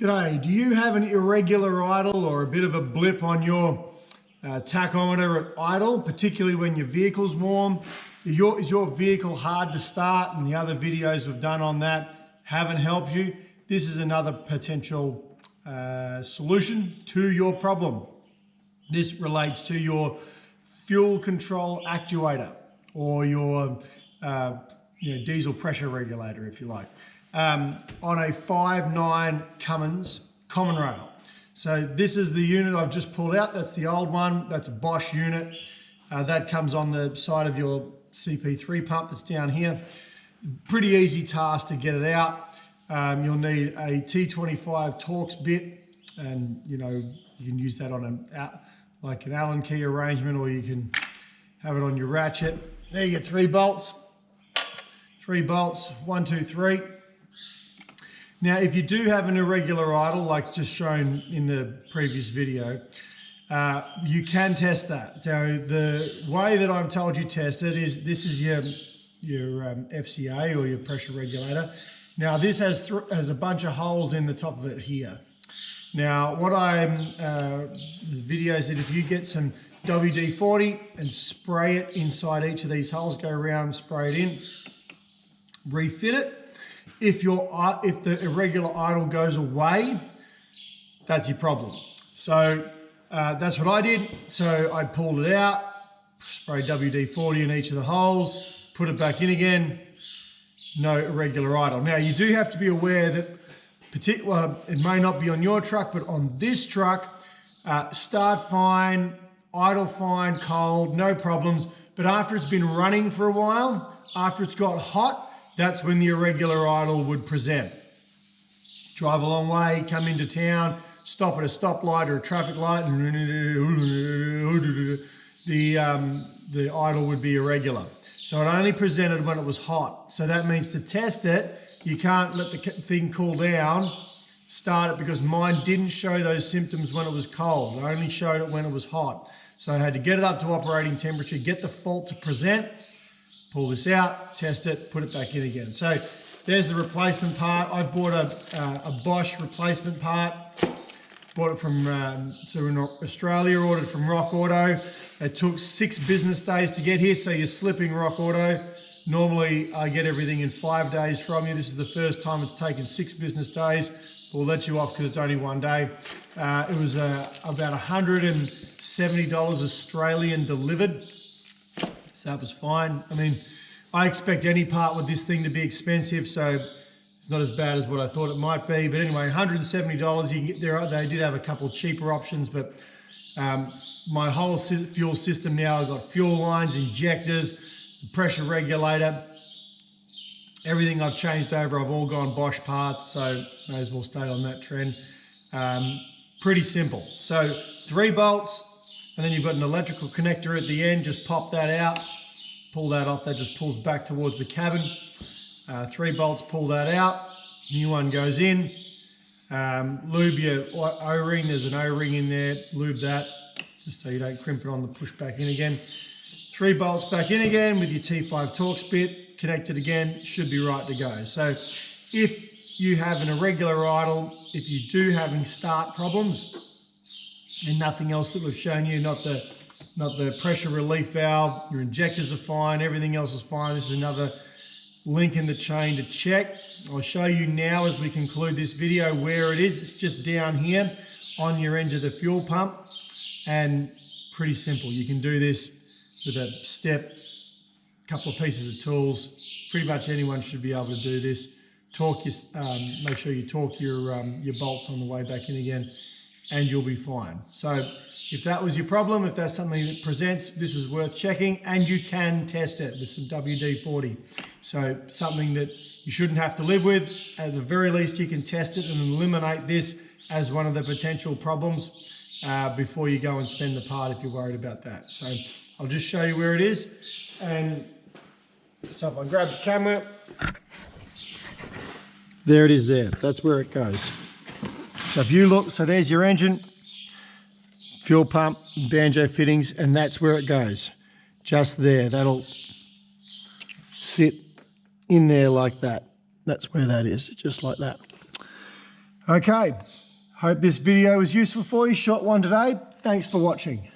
G'day, do you have an irregular idle or a bit of a blip on your tachometer at idle, particularly when your vehicle's warm? Is your vehicle hard to start and the other videos we've done on that haven't helped you? This is another potential solution to your problem. This relates to your fuel control actuator or your diesel pressure regulator, if you like. On a 5.9 Cummins common rail. So this is the unit I've just pulled out. That's the old one. That's a Bosch unit. That comes on the side of your CP3 pump that's down here. Pretty easy task to get it out. You'll need a T25 Torx bit, and you can use that on like an Allen key arrangement, or you can have it on your ratchet. There you get 3 bolts. 3 bolts, 1, 2, 3. Now, if you do have an irregular idle, like just shown in the previous video, you can test that. So the way that I'm told you test it is this is your FCA or your pressure regulator. Now, this has a bunch of holes in the top of it here. Now, what the video is that if you get some WD-40 and spray it inside each of these holes, go around, spray it in, refit it. If the irregular idle goes away, that's your problem. So that's what I did. So I pulled it out, sprayed WD-40 in each of the holes, put it back in again, no irregular idle. Now you do have to be aware that it may not be on your truck, but on this truck, start fine, idle fine, cold, no problems. But after it's been running for a while, after it's got hot, that's when the irregular idle would present. Drive a long way, come into town, stop at a stoplight or a traffic light, and the idle would be irregular. So it only presented when it was hot. So that means to test it, you can't let the thing cool down, start it, because mine didn't show those symptoms when it was cold. It only showed it when it was hot. So I had to get it up to operating temperature, get the fault to present, pull this out, test it, put it back in again. So there's the replacement part. I've bought a Bosch replacement part. Bought it from in Australia, ordered from Rock Auto. It took 6 business days to get here, so you're slipping Rock Auto. Normally I get everything in 5 days from you. This is the first time it's taken 6 business days. We'll let you off because it's only 1 day. It was about $170 Australian delivered. So that was fine. I mean, I expect any part with this thing to be expensive, so it's not as bad as what I thought it might be. But anyway, $170, you can get there. They did have a couple of cheaper options, but my whole fuel system now, I've got fuel lines, injectors, the pressure regulator, everything I've changed over, I've all gone Bosch parts, so may as well stay on that trend. Pretty simple. So 3 bolts, and then you've got an electrical connector at the end. Just pop that out, pull that off. That just pulls back towards the cabin. 3 bolts, pull that out. New one goes in. Lube your O-ring. There's an O-ring in there. Lube that, just so you don't crimp it on the push back in again. 3 bolts back in again with your T5 Torx bit. Connected again. Should be right to go. So if you have an irregular idle, if you do have any start problems, and nothing else that we've shown you, not the pressure relief valve, your injectors are fine, everything else is fine. This is another link in the chain to check. I'll show you now as we conclude this video where it is. It's just down here on your end of the fuel pump, and pretty simple. You can do this with a step, couple of pieces of tools. Pretty much anyone should be able to do this. Make sure you torque your bolts on the way back in again, and you'll be fine. So if that was your problem, if that's something that presents, this is worth checking, and you can test it with some WD-40. So something that you shouldn't have to live with. At the very least, you can test it and eliminate this as one of the potential problems before you go and spend the part if you're worried about that. So I'll just show you where it is. And so if I grab the camera, there it is there. That's where it goes. So if you look, so there's your engine, fuel pump, banjo fittings, and that's where it goes. Just there. That'll sit in there like that. That's where that is, just like that. Okay, hope this video was useful for you. Short one today. Thanks for watching.